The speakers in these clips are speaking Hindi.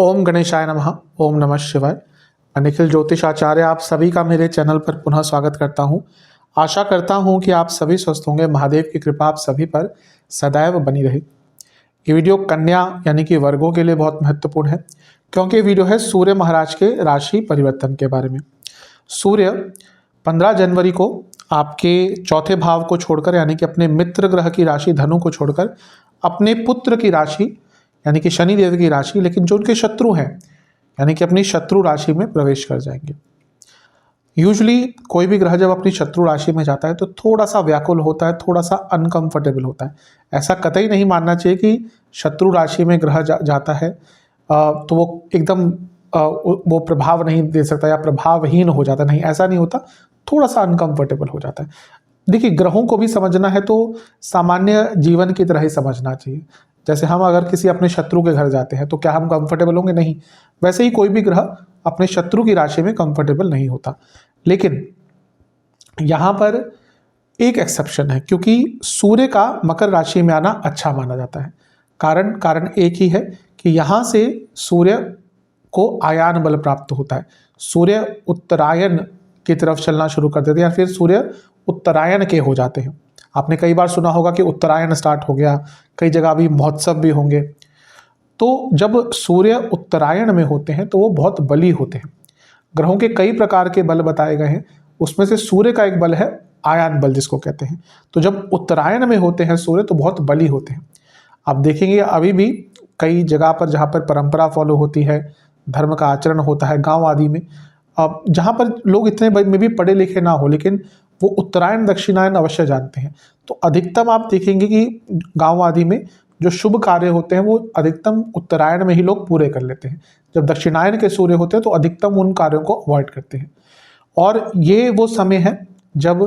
ओम गणेशाय नमः। ओम नमः शिवाय। मैं निखिल ज्योतिष आचार्य आप सभी का मेरे चैनल पर पुनः स्वागत करता हूं। आशा करता हूं कि आप सभी स्वस्थ होंगे। महादेव की कृपा आप सभी पर सदैव बनी रहे। ये वीडियो कन्या यानी कि वर्गों के लिए बहुत महत्वपूर्ण है, क्योंकि ये वीडियो है सूर्य महाराज के राशि परिवर्तन के बारे में। सूर्य 15 जनवरी को आपके चौथे भाव को छोड़कर यानी कि अपने मित्र ग्रह की राशि धनु को छोड़कर अपने पुत्र की राशि यानी कि शनि देव की राशि, लेकिन जो उनके शत्रु हैं यानी कि अपनी शत्रु राशि में प्रवेश कर जाएंगे। यूजुअली कोई भी ग्रह जब अपनी शत्रु राशि में जाता है तो थोड़ा सा व्याकुल होता है, थोड़ा सा अनकंफर्टेबल होता है। ऐसा कतई नहीं मानना चाहिए कि शत्रु राशि में ग्रह जाता है तो वो एकदम वो प्रभाव नहीं दे सकता या प्रभावहीन हो जाता, नहीं, ऐसा नहीं होता। थोड़ा सा अनकंफर्टेबल हो जाता है। देखिए, ग्रहों को भी समझना है तो सामान्य जीवन की तरह ही समझना चाहिए। जैसे हम अगर किसी अपने शत्रु के घर जाते हैं तो क्या हम कंफर्टेबल होंगे? नहीं। वैसे ही कोई भी ग्रह अपने शत्रु की राशि में कंफर्टेबल नहीं होता। लेकिन यहां पर एक एक्सेप्शन है, क्योंकि सूर्य का मकर राशि में आना अच्छा माना जाता है। कारण एक ही है कि यहां से सूर्य को आयान बल प्राप्त होता है। सूर्य उत्तरायण की तरफ चलना शुरू कर देते हैं या फिर सूर्य उत्तरायण के हो जाते हैं। आपने कई बार सुना होगा कि उत्तरायण स्टार्ट हो गया, कई जगह अभी महोत्सव भी होंगे। तो जब सूर्य उत्तरायण में होते हैं तो वो बहुत बली होते हैं। ग्रहों के कई प्रकार के बल बताए गए हैं, उसमें से सूर्य का एक बल है आयान बल जिसको कहते हैं। तो जब उत्तरायण में होते हैं सूर्य तो बहुत बली होते हैं। आप देखेंगे अभी भी कई जगह पर जहाँ पर परंपरा फॉलो होती है, धर्म का आचरण होता है गाँव आदि में, अब जहाँ पर लोग इतने में भी पढ़े लिखे ना हो लेकिन वो उत्तरायण दक्षिणायन अवश्य जानते हैं। तो अधिकतम आप देखेंगे कि गांव आदि में जो शुभ कार्य होते हैं वो अधिकतम उत्तरायण में ही लोग पूरे कर लेते हैं। जब दक्षिणायन के सूर्य होते हैं तो अधिकतम उन कार्यों को अवॉइड करते हैं। और ये वो समय है जब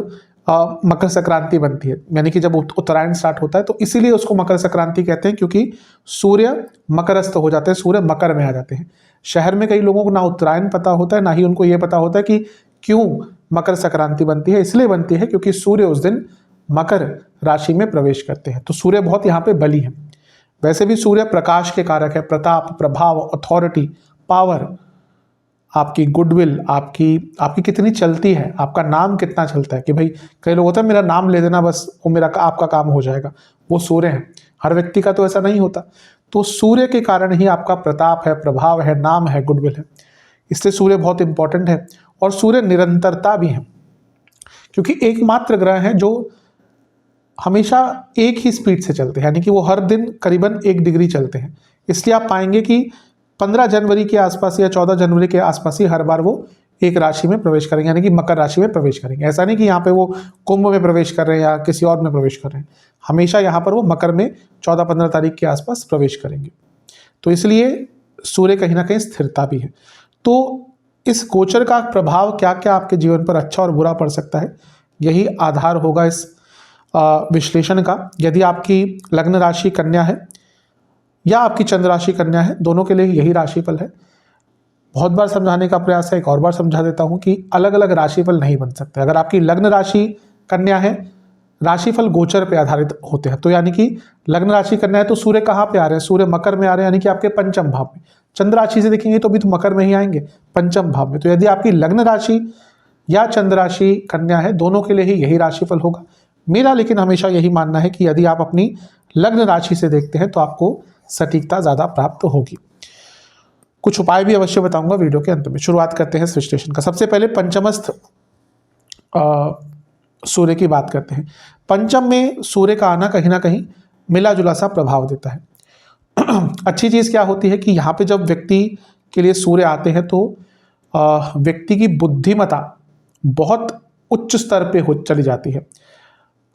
मकर संक्रांति बनती है, यानी कि जब उत्तरायण स्टार्ट होता है तो इसीलिए उसको मकर संक्रांति कहते हैं, क्योंकि सूर्य मकरस्थ हो जाते हैं, सूर्य मकर में आ जाते हैं। शहर में कई लोगों को ना उत्तरायण पता होता है, ना ही उनको ये पता होता है कि क्यों मकर संक्रांति बनती है। इसलिए बनती है क्योंकि सूर्य उस दिन मकर राशि में प्रवेश करते हैं। तो सूर्य बहुत यहाँ पे बली है। वैसे भी सूर्य प्रकाश के कारक है, प्रताप, प्रभाव, अथॉरिटी, पावर, आपकी गुडविल, आपकी कितनी चलती है, आपका नाम कितना चलता है। कि भाई कई लोग होता है मेरा नाम ले देना बस वो मेरा आपका काम हो जाएगा, वो सूर्य है। हर व्यक्ति का तो ऐसा नहीं होता। तो सूर्य के कारण ही आपका प्रताप है, प्रभाव है, नाम है, गुडविल है। इसलिए सूर्य बहुत इंपॉर्टेंट है। और सूर्य निरंतरता भी है, क्योंकि एकमात्र ग्रह है जो हमेशा एक ही स्पीड से चलते हैं, यानी कि वो हर दिन करीबन 1 डिग्री चलते हैं। इसलिए आप पाएंगे कि 15 जनवरी के आसपास या 14 जनवरी के आसपास ही हर बार वो एक राशि में प्रवेश करेंगे, यानी कि मकर राशि में प्रवेश करेंगे। ऐसा नहीं कि यहाँ पे वो कुंभ में प्रवेश कर रहे हैं या किसी और में प्रवेश कर रहे हैं। हमेशा यहाँ पर वो मकर में 14-15 तारीख के आसपास प्रवेश करेंगे। तो इसलिए सूर्य कहीं ना कहीं स्थिरता भी है। तो इस गोचर का प्रभाव क्या क्या आपके जीवन पर अच्छा और बुरा पड़ सकता है, यही आधार होगा इस विश्लेषण का। यदि आपकी लग्न राशि कन्या है या आपकी चंद्र राशि कन्या है, दोनों के लिए यही राशिफल है। बहुत बार समझाने का प्रयास है, एक और बार समझा देता हूं कि अलग अलग राशिफल नहीं बन सकते। अगर आपकी लग्न राशि कन्या है, राशिफल गोचर पे आधारित होते हैं। तो यानी कि लग्न राशि कन्या है तो सूर्य कहाँ पे आ रहे हैं? सूर्य मकर में आ रहे हैं, यानी कि आपके पंचम भाव में। चंद्र राशि से देखेंगे तो भी तो मकर में ही आएंगे, पंचम भाव में। तो यदि आपकी लग्न राशि या चंद्र राशि कन्या है, दोनों के लिए ही यही राशिफल होगा। मेरा लेकिन हमेशा यही मानना है कि यदि आप अपनी लग्न राशि से देखते हैं तो आपको सटीकता ज़्यादा प्राप्त होगी। कुछ उपाय भी अवश्य बताऊंगा वीडियो के अंत में। शुरुआत करते हैं इस विश्लेषण का। सबसे पहले पंचमस्थ सूर्य की बात करते हैं। पंचम में सूर्य का आना कहीं ना कहीं मिला जुला सा प्रभाव देता है। अच्छी चीज़ क्या होती है कि यहाँ पे जब व्यक्ति के लिए सूर्य आते हैं तो व्यक्ति की बुद्धिमत्ता बहुत उच्च स्तर पे हो चली जाती है।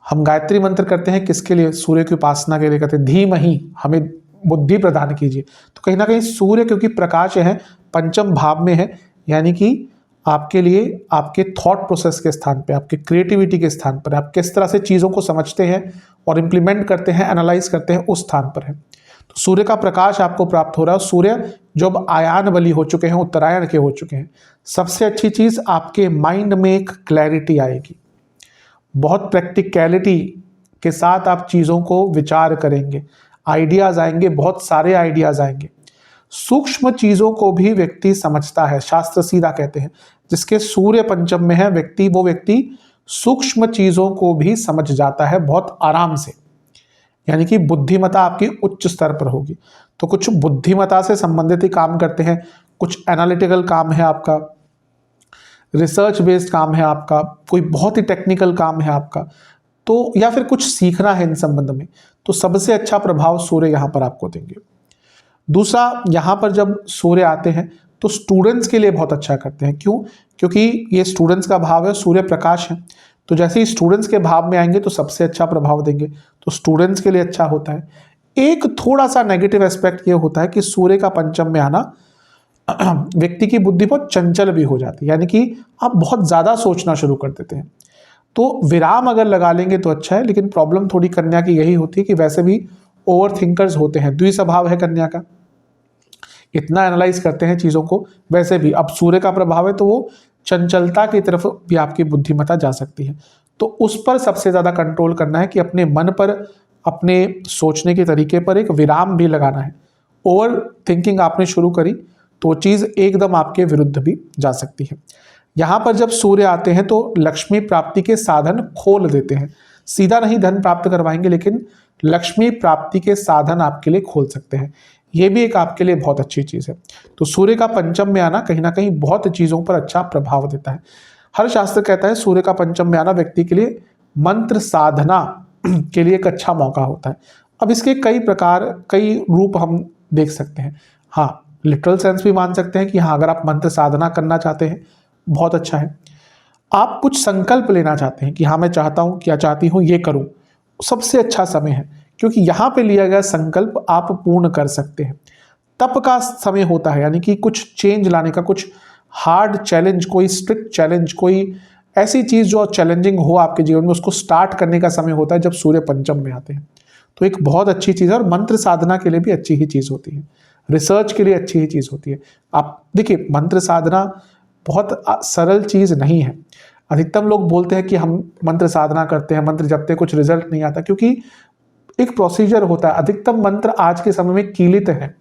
हम गायत्री मंत्र करते हैं किसके लिए? सूर्य की उपासना के लिए करते हैं, धीमहि हमें बुद्धि प्रदान कीजिए। तो कहीं ना कहीं सूर्य क्योंकि प्रकाश है, पंचम भाव में है, यानी कि आपके लिए आपके थॉट प्रोसेस के स्थान पे, आपके क्रिएटिविटी के स्थान पर, आप किस तरह से चीज़ों को समझते हैं और इम्प्लीमेंट करते हैं, एनालाइज करते हैं, उस स्थान पर है। तो सूर्य का प्रकाश आपको प्राप्त हो रहा है। सूर्य जो अब आयान बली हो चुके हैं, उत्तरायण के हो चुके हैं। सबसे अच्छी चीज़ आपके माइंड में एक क्लैरिटी आएगी, बहुत प्रैक्टिकलिटी के साथ आप चीज़ों को विचार करेंगे, आइडियाज़ आएंगे, बहुत सारे आइडियाज़ आएंगे। सूक्ष्म चीजों को भी व्यक्ति समझता है, शास्त्र सीधा कहते हैं जिसके सूर्य पंचम में है व्यक्ति, वो व्यक्ति सूक्ष्म चीजों को भी समझ जाता है बहुत आराम से, यानी कि बुद्धिमत्ता आपकी उच्च स्तर पर होगी। तो कुछ बुद्धिमत्ता से संबंधित ही काम करते हैं, कुछ एनालिटिकल काम है आपका, रिसर्च बेस्ड काम है आपका, कोई बहुत ही टेक्निकल काम है आपका, तो या फिर कुछ सीखना है इन संबंध में, तो सबसे अच्छा प्रभाव सूर्य यहाँ पर आपको देंगे। दूसरा, यहाँ पर जब सूर्य आते हैं तो स्टूडेंट्स के लिए बहुत अच्छा करते हैं। क्यों? क्योंकि ये स्टूडेंट्स का भाव है, सूर्य प्रकाश है, तो जैसे ही स्टूडेंट्स के भाव में आएंगे तो सबसे अच्छा प्रभाव देंगे, तो स्टूडेंट्स के लिए अच्छा होता है। एक थोड़ा सा नेगेटिव एस्पेक्ट ये होता है कि सूर्य का पंचम में आना व्यक्ति की बुद्धि बहुत चंचल भी हो जाती है, यानी कि आप बहुत ज़्यादा सोचना शुरू कर देते हैं। तो विराम अगर लगा लेंगे तो अच्छा है, लेकिन प्रॉब्लम थोड़ी कन्या की यही होती है कि वैसे भी ओवर थिंकर्स होते हैं, द्विस्वभाव है कन्या का, इतना एनालाइज करते हैं चीज़ों को। वैसे भी अब सूर्य का प्रभाव है तो वो चंचलता की तरफ भी आपकी बुद्धिमत्ता जा सकती है, तो उस पर सबसे ज़्यादा कंट्रोल करना है कि अपने मन पर, अपने सोचने के तरीके पर एक विराम भी लगाना है। ओवर थिंकिंग आपने शुरू करी तो चीज़ एकदम आपके विरुद्ध भी जा सकती है। यहाँ पर जब सूर्य आते हैं तो लक्ष्मी प्राप्ति के साधन खोल देते हैं, सीधा नहीं धन प्राप्त करवाएंगे, लेकिन लक्ष्मी प्राप्ति के साधन आपके लिए खोल सकते हैं, ये भी एक आपके लिए बहुत अच्छी चीज़ है। तो सूर्य का पंचम में आना कहीं ना कहीं बहुत चीज़ों पर अच्छा प्रभाव देता है। हर शास्त्र कहता है सूर्य का पंचम में आना व्यक्ति के लिए मंत्र साधना के लिए एक अच्छा मौका होता है। अब इसके कई प्रकार, कई रूप हम देख सकते हैं। हाँ, लिटरल सेंस भी मान सकते हैं कि हाँ, अगर आप मंत्र साधना करना चाहते हैं बहुत अच्छा है। आप कुछ संकल्प लेना चाहते हैं कि हाँ मैं चाहता हूँ, क्या चाहती हूँ ये करूँ, सबसे अच्छा समय है, क्योंकि यहाँ पे लिया गया संकल्प आप पूर्ण कर सकते हैं। तप का समय होता है, यानी कि कुछ चेंज लाने का, कुछ हार्ड चैलेंज, कोई स्ट्रिक्ट चैलेंज, कोई ऐसी चीज़ जो चैलेंजिंग हो आपके जीवन में, उसको स्टार्ट करने का समय होता है जब सूर्य पंचम में आते हैं। तो एक बहुत अच्छी चीज़ है, और मंत्र साधना के लिए भी अच्छी ही चीज़ होती है, रिसर्च के लिए अच्छी ही चीज़ होती है। आप देखिए, मंत्र साधना बहुत सरल चीज़ नहीं है। अधिकतम लोग बोलते हैं कि हम मंत्र साधना करते हैं, मंत्र जपते, कुछ रिजल्ट नहीं आता, क्योंकि एक प्रोसीजर होता है। अधिकतम मंत्र आज के समय में कीलित है,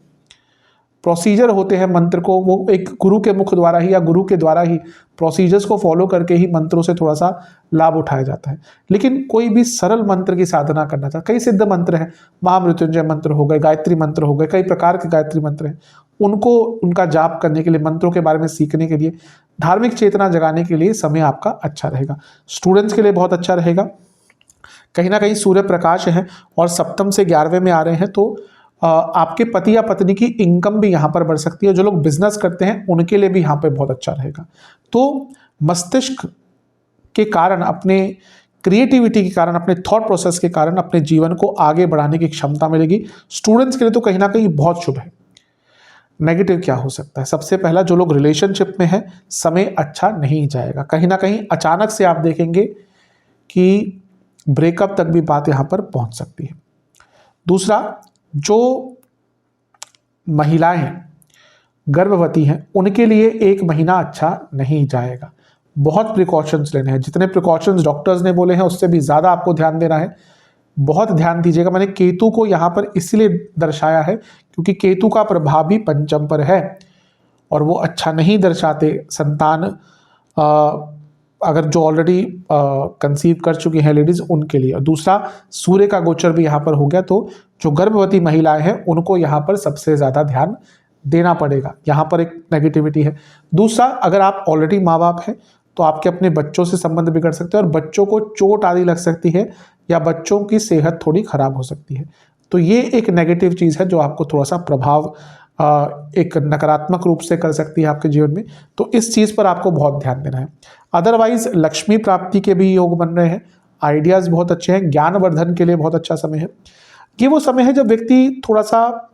प्रोसीजर होते हैं मंत्र को, वो एक गुरु के मुख द्वारा ही या गुरु के द्वारा ही प्रोसीजर्स को फॉलो करके ही मंत्रों से थोड़ा सा लाभ उठाया जाता है। लेकिन कोई भी सरल मंत्र की साधना करना चाहता, कई सिद्ध मंत्र हैं, महामृत्युंजय मंत्र हो गए, गायत्री मंत्र हो गए, कई प्रकार के गायत्री मंत्र हैं, उनको उनका जाप करने के लिए, मंत्रों के बारे में सीखने के लिए, धार्मिक चेतना जगाने के लिए समय आपका अच्छा रहेगा। स्टूडेंट्स के लिए बहुत अच्छा रहेगा। कहीं ना कहीं सूर्य प्रकाश है और सप्तम से 11वें में आ रहे हैं, तो आपके पति या पत्नी की इनकम भी यहाँ पर बढ़ सकती है। जो लोग बिजनेस करते हैं उनके लिए भी यहाँ पर बहुत अच्छा रहेगा। तो मस्तिष्क के कारण, अपने क्रिएटिविटी के कारण, अपने थॉट प्रोसेस के कारण अपने जीवन को आगे बढ़ाने की क्षमता मिलेगी। स्टूडेंट्स के लिए तो कहीं ना कहीं बहुत शुभ है। नेगेटिव क्या हो सकता है? सबसे पहला, जो लोग रिलेशनशिप में हैं, समय अच्छा नहीं जाएगा। कहीं ना कहीं अचानक से आप देखेंगे कि ब्रेकअप तक भी बात यहाँ पर पहुँच सकती है। दूसरा, जो महिलाएं गर्भवती हैं उनके लिए 1 महीना अच्छा नहीं जाएगा। बहुत प्रिकॉशंस लेने हैं, जितने प्रिकॉशंस डॉक्टर्स ने बोले हैं उससे भी ज़्यादा आपको ध्यान देना है। बहुत ध्यान दीजिएगा। मैंने केतु को यहाँ पर इसलिए दर्शाया है क्योंकि केतु का प्रभाव भी पंचम पर है और वो अच्छा नहीं दर्शाते संतान, अगर जो ऑलरेडी कंसीव कर चुकी हैं लेडीज़ उनके लिए। दूसरा, सूर्य का गोचर भी यहाँ पर हो गया, तो जो गर्भवती महिलाएं हैं उनको यहाँ पर सबसे ज़्यादा ध्यान देना पड़ेगा। यहाँ पर एक नेगेटिविटी है। दूसरा, अगर आप ऑलरेडी माँ बाप हैं तो आपके अपने बच्चों से संबंध बिगड़ सकते हैं और बच्चों को चोट आदि लग सकती है या बच्चों की सेहत थोड़ी खराब हो सकती है। तो ये एक नेगेटिव चीज़ है जो आपको थोड़ा सा प्रभाव एक नकारात्मक रूप से कर सकती है आपके जीवन में। तो इस चीज़ पर आपको बहुत ध्यान देना है। अदरवाइज लक्ष्मी प्राप्ति के भी योग बन रहे हैं, आइडियाज़ बहुत अच्छे हैं, ज्ञानवर्धन के लिए बहुत अच्छा समय है। ये वो समय है जब व्यक्ति थोड़ा सा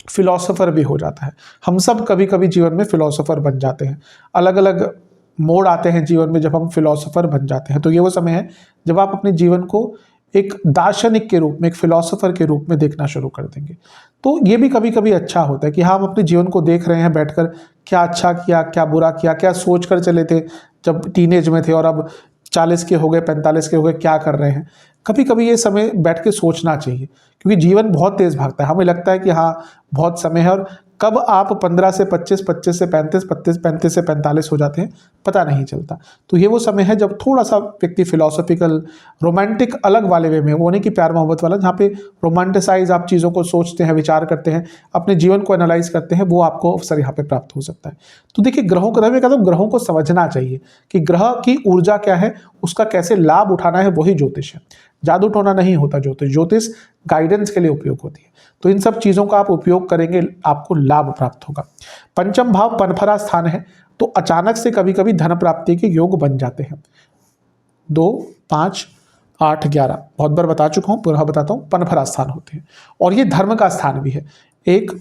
फिलोसोफर भी हो जाता है। हम सब कभी कभी जीवन में फिलोसोफर बन जाते हैं, अलग अलग मोड़ आते हैं जीवन में जब हम फिलोसोफर बन जाते हैं। तो ये वो समय है जब आप अपने जीवन को एक दार्शनिक के रूप में, एक फिलोसोफर के रूप में देखना शुरू कर देंगे। तो ये भी कभी कभी अच्छा होता है कि हाँ, हम अपने जीवन को देख रहे हैं बैठकर, क्या अच्छा किया, क्या बुरा किया, क्या सोच कर चले थे जब टीनेज में थे और अब 40 के हो गए, 45 के हो गए, क्या कर रहे हैं। कभी कभी ये समय बैठ के सोचना चाहिए, क्योंकि जीवन बहुत तेज़ भागता है। हमें लगता है कि हाँ बहुत समय है और कब आप 15 से 25, 25 से 35, 35 से 45 हो जाते हैं पता नहीं चलता। तो ये वो समय है जब थोड़ा सा व्यक्ति फिलोसॉफिकल, रोमांटिक अलग वाले वे में, वो नहीं कि प्यार मोहब्बत वाला, जहाँ पे रोमांटिसाइज आप चीज़ों को सोचते हैं, विचार करते हैं, अपने जीवन को एनालाइज करते हैं, वो आपको अवसर यहाँ पे प्राप्त हो सकता है। तो देखिए ग्रहों का मैं कहता हूँ ग्रहों को समझना चाहिए कि ग्रह की ऊर्जा क्या है, उसका कैसे लाभ उठाना है, वही ज्योतिष है। जादू टोना नहीं होता ज्योतिष, ज्योतिष गाइडेंस के लिए उपयोग होती है। तो इन सब चीज़ों का आप उपयोग करेंगे, आपको लाभ प्राप्त होगा। पंचम भाव पनफरा स्थान है, तो अचानक से कभी कभी धन प्राप्ति के योग बन जाते हैं। 2, 5, 8, 11 बहुत बार बता चुका हूँ, पुनः बताता हूँ, पनफरा स्थान होते हैं और ये धर्म का स्थान भी है। 1,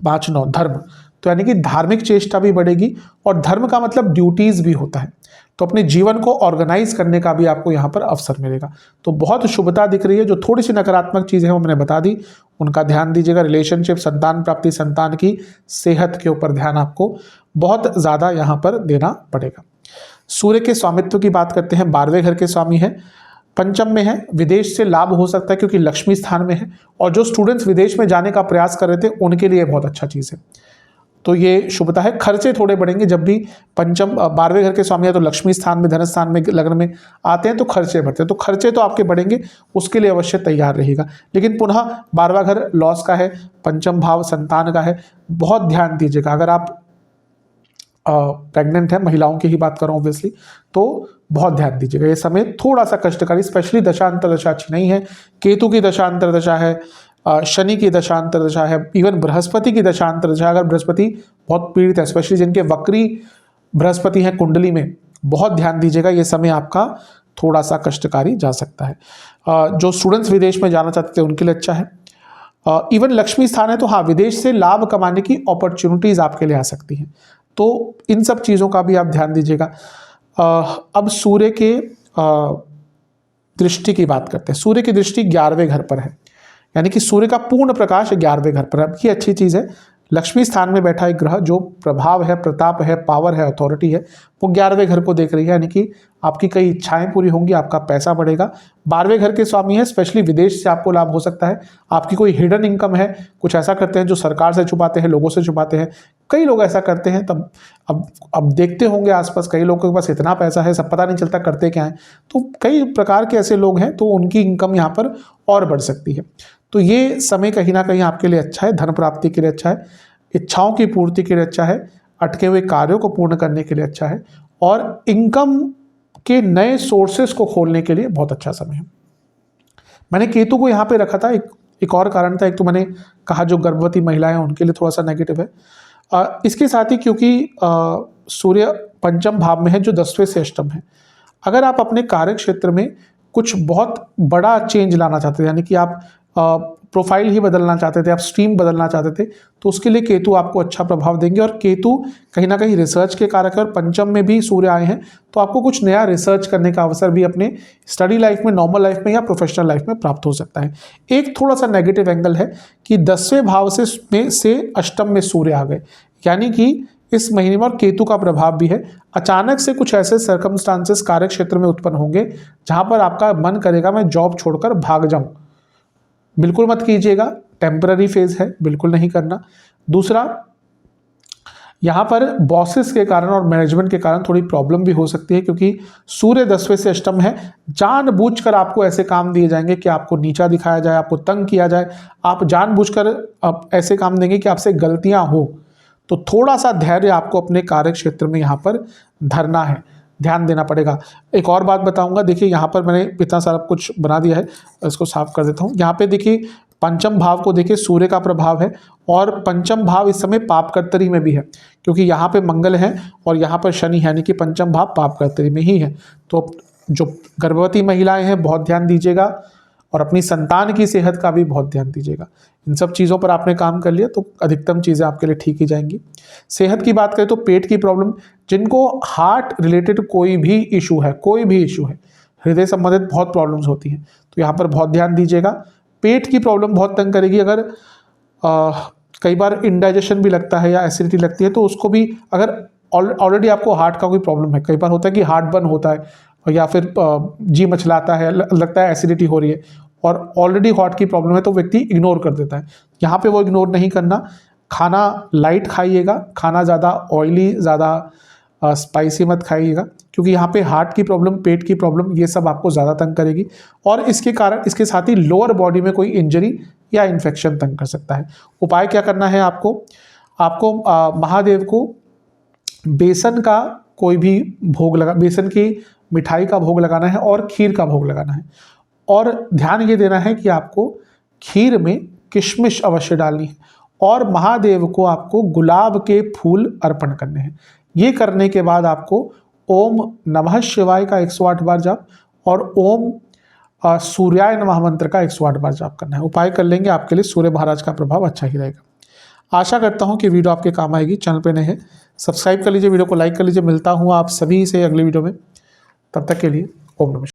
5, 9 धर्म, तो यानी कि धार्मिक चेष्टा भी बढ़ेगी और धर्म का मतलब ड्यूटीज भी होता है, तो अपने जीवन को ऑर्गेनाइज करने का भी आपको यहाँ पर अवसर मिलेगा। तो बहुत शुभता दिख रही है। जो थोड़ी सी नकारात्मक चीज़ें हैं वो मैंने बता दी, उनका ध्यान दीजिएगा। रिलेशनशिप, संतान प्राप्ति, संतान की सेहत के ऊपर ध्यान आपको बहुत ज़्यादा यहाँ पर देना पड़ेगा। सूर्य के स्वामित्व की बात करते हैं, 12वें घर के स्वामी है, पंचम में है, विदेश से लाभ हो सकता है क्योंकि लक्ष्मी स्थान में है, और जो स्टूडेंट्स विदेश में जाने का प्रयास कर रहे थे उनके लिए बहुत अच्छा चीज़ है। तो ये शुभता है। खर्चे थोड़े बढ़ेंगे, जब भी पंचम 12वें घर के स्वामी है तो लक्ष्मी स्थान में, धन स्थान में, लग्न में आते हैं तो खर्चे बढ़ते हैं, तो खर्चे तो आपके बढ़ेंगे, उसके लिए अवश्य तैयार रहिएगा। लेकिन पुनः 12वां घर लॉस का है, पंचम भाव संतान का है, बहुत ध्यान दीजिएगा। अगर आप प्रेग्नेंट है, महिलाओं की ही बात कर रहा हूँ ऑब्वियसली, तो बहुत ध्यान दीजिएगा। ये समय थोड़ा सा कष्टकारी, स्पेशली दशा अंतरदशा अच्छी नहीं है। केतु की दशा अंतरदशा है, शनि की दशांतर दशा है, इवन बृहस्पति की दशांतर दशा। अगर बृहस्पति बहुत पीड़ित है, स्पेशली जिनके वक्री बृहस्पति हैं कुंडली में, बहुत ध्यान दीजिएगा, ये समय आपका थोड़ा सा कष्टकारी जा सकता है। जो स्टूडेंट्स विदेश में जाना चाहते थे उनके लिए अच्छा है। इवन लक्ष्मी स्थान है तो हाँ, विदेश से लाभ कमाने की अपॉर्चुनिटीज आपके लिए आ सकती हैं, तो इन सब चीज़ों का भी आप ध्यान दीजिएगा। अब सूर्य के दृष्टि की बात करते हैं। सूर्य की दृष्टि 11वें घर पर है, यानी कि सूर्य का पूर्ण प्रकाश 11वें घर पर है। अब ये अच्छी चीज़ है, लक्ष्मी स्थान में बैठा एक ग्रह जो प्रभाव है, प्रताप है, पावर है, अथॉरिटी है, वो 11वें घर को देख रही है, यानी कि आपकी कई इच्छाएं पूरी होंगी, आपका पैसा बढ़ेगा। 12वें घर के स्वामी है, स्पेशली विदेश से आपको लाभ हो सकता है। आपकी कोई हिडन इनकम है, कुछ ऐसा करते हैं जो सरकार से छुपाते हैं, लोगों से छुपाते हैं, कई लोग ऐसा करते हैं। तब अब देखते होंगे आसपास, कई लोगों के पास इतना पैसा है, सब पता नहीं चलता करते क्या है। तो कई प्रकार के ऐसे लोग हैं, तो उनकी इनकम यहाँ पर और बढ़ सकती है। तो ये समय कहीं ना कहीं आपके लिए अच्छा है, धन प्राप्ति के लिए अच्छा है, इच्छाओं की पूर्ति के लिए अच्छा है, अटके हुए कार्यों को पूर्ण करने के लिए अच्छा है, और इनकम के नए सोर्सेस को खोलने के लिए बहुत अच्छा समय है। मैंने केतु को यहाँ पे रखा था, एक और कारण था। एक तो मैंने कहा जो गर्भवती महिलाएं हैं उनके लिए थोड़ा सा नेगेटिव है। इसके साथ ही क्योंकि सूर्य पंचम भाव में है जो 10वें से अष्टम है, अगर आप अपने कार्य क्षेत्र में कुछ बहुत बड़ा चेंज लाना चाहते थे, यानी कि आप प्रोफाइल ही बदलना चाहते थे, आप स्ट्रीम बदलना चाहते थे, तो उसके लिए केतु आपको अच्छा प्रभाव देंगे। और केतु कहीं ना कहीं रिसर्च के कारक है, और पंचम में भी सूर्य आए हैं, तो आपको कुछ नया रिसर्च करने का अवसर भी अपने स्टडी लाइफ में, नॉर्मल लाइफ में या प्रोफेशनल लाइफ में प्राप्त हो सकता है। एक थोड़ा सा नेगेटिव एंगल है कि 10वें भाव से अष्टम में सूर्य आ गए, यानी कि इस महीने में, और केतु का प्रभाव भी है, अचानक से कुछ ऐसे सर्कमस्टांसेस कार्य क्षेत्र में उत्पन्न होंगे जहां पर आपका मन करेगा मैं जॉब छोड़कर भाग जाऊं। बिल्कुल मत कीजिएगा, टेम्पररी फेज है, बिल्कुल नहीं करना। दूसरा, यहाँ पर बॉसेस के कारण और मैनेजमेंट के कारण थोड़ी प्रॉब्लम भी हो सकती है, क्योंकि सूर्य 10वें से अष्टम है। जानबूझकर आपको ऐसे काम दिए जाएंगे कि आपको नीचा दिखाया जाए, आपको तंग किया जाए, आप जानबूझकर ऐसे काम देंगे कि आपसे गलतियां हो। तो थोड़ा सा धैर्य आपको अपने कार्य क्षेत्र में यहाँ पर धरना है, ध्यान देना पड़ेगा। एक और बात बताऊंगा, देखिए यहाँ पर मैंने इतना सारा कुछ बना दिया है, इसको साफ कर देता हूँ। यहाँ पे देखिए पंचम भाव को देखिए, सूर्य का प्रभाव है, और पंचम भाव इस समय पाप कर्तरी में भी है, क्योंकि यहाँ पे मंगल है और यहाँ पर शनि है, यानी कि पंचम भाव पाप कर्तरी में ही है। तो जो गर्भवती महिलाएं हैं बहुत ध्यान दीजिएगा, और अपनी संतान की सेहत का भी बहुत ध्यान दीजिएगा। इन सब चीज़ों पर आपने काम कर लिया तो अधिकतम चीज़ें आपके लिए ठीक ही जाएंगी। सेहत की बात करें तो पेट की प्रॉब्लम, जिनको हार्ट रिलेटेड कोई भी इशू है, हृदय संबंधित बहुत प्रॉब्लम्स होती हैं, तो यहाँ पर बहुत ध्यान दीजिएगा। पेट की प्रॉब्लम बहुत तंग करेगी। अगर कई बार इंडाइजेशन भी लगता है या एसिडिटी लगती है, तो उसको भी, अगर ऑलरेडी आपको हार्ट का कोई प्रॉब्लम है, कई बार होता है कि हार्ट बर्न होता है या फिर जी मचलाता है, लगता है एसिडिटी हो रही है, और ऑलरेडी हार्ट की प्रॉब्लम है, तो व्यक्ति इग्नोर कर देता है। यहाँ पे वो इग्नोर नहीं करना, खाना लाइट खाइएगा, खाना ज़्यादा ऑयली, ज़्यादा स्पाइसी मत खाइएगा, क्योंकि यहाँ पे हार्ट की प्रॉब्लम, पेट की प्रॉब्लम, ये सब आपको ज़्यादा तंग करेगी और इसके कारण इसके साथ ही लोअर बॉडी में कोई इंजरी या इन्फेक्शन तंग कर सकता है। उपाय क्या करना है आपको महादेव को बेसन का कोई भी भोग लगा, बेसन की मिठाई का भोग लगाना है और खीर का भोग लगाना है। और ध्यान ये देना है कि आपको खीर में किशमिश अवश्य डालनी है और महादेव को आपको गुलाब के फूल अर्पण करने हैं। ये करने के बाद आपको ओम नमः शिवाय का 108 बार जाप और ओम सूर्याय नमः मंत्र का 108 बार जाप करना है। उपाय कर लेंगे, आपके लिए सूर्य महाराज का प्रभाव अच्छा ही रहेगा। आशा करता हूँ कि वीडियो आपके काम आएगी। चैनल पे नए हैं सब्सक्राइब कर लीजिए, वीडियो को लाइक कर लीजिए। मिलता हूँ आप सभी से अगले वीडियो में, तब तक के लिए ओम नमः।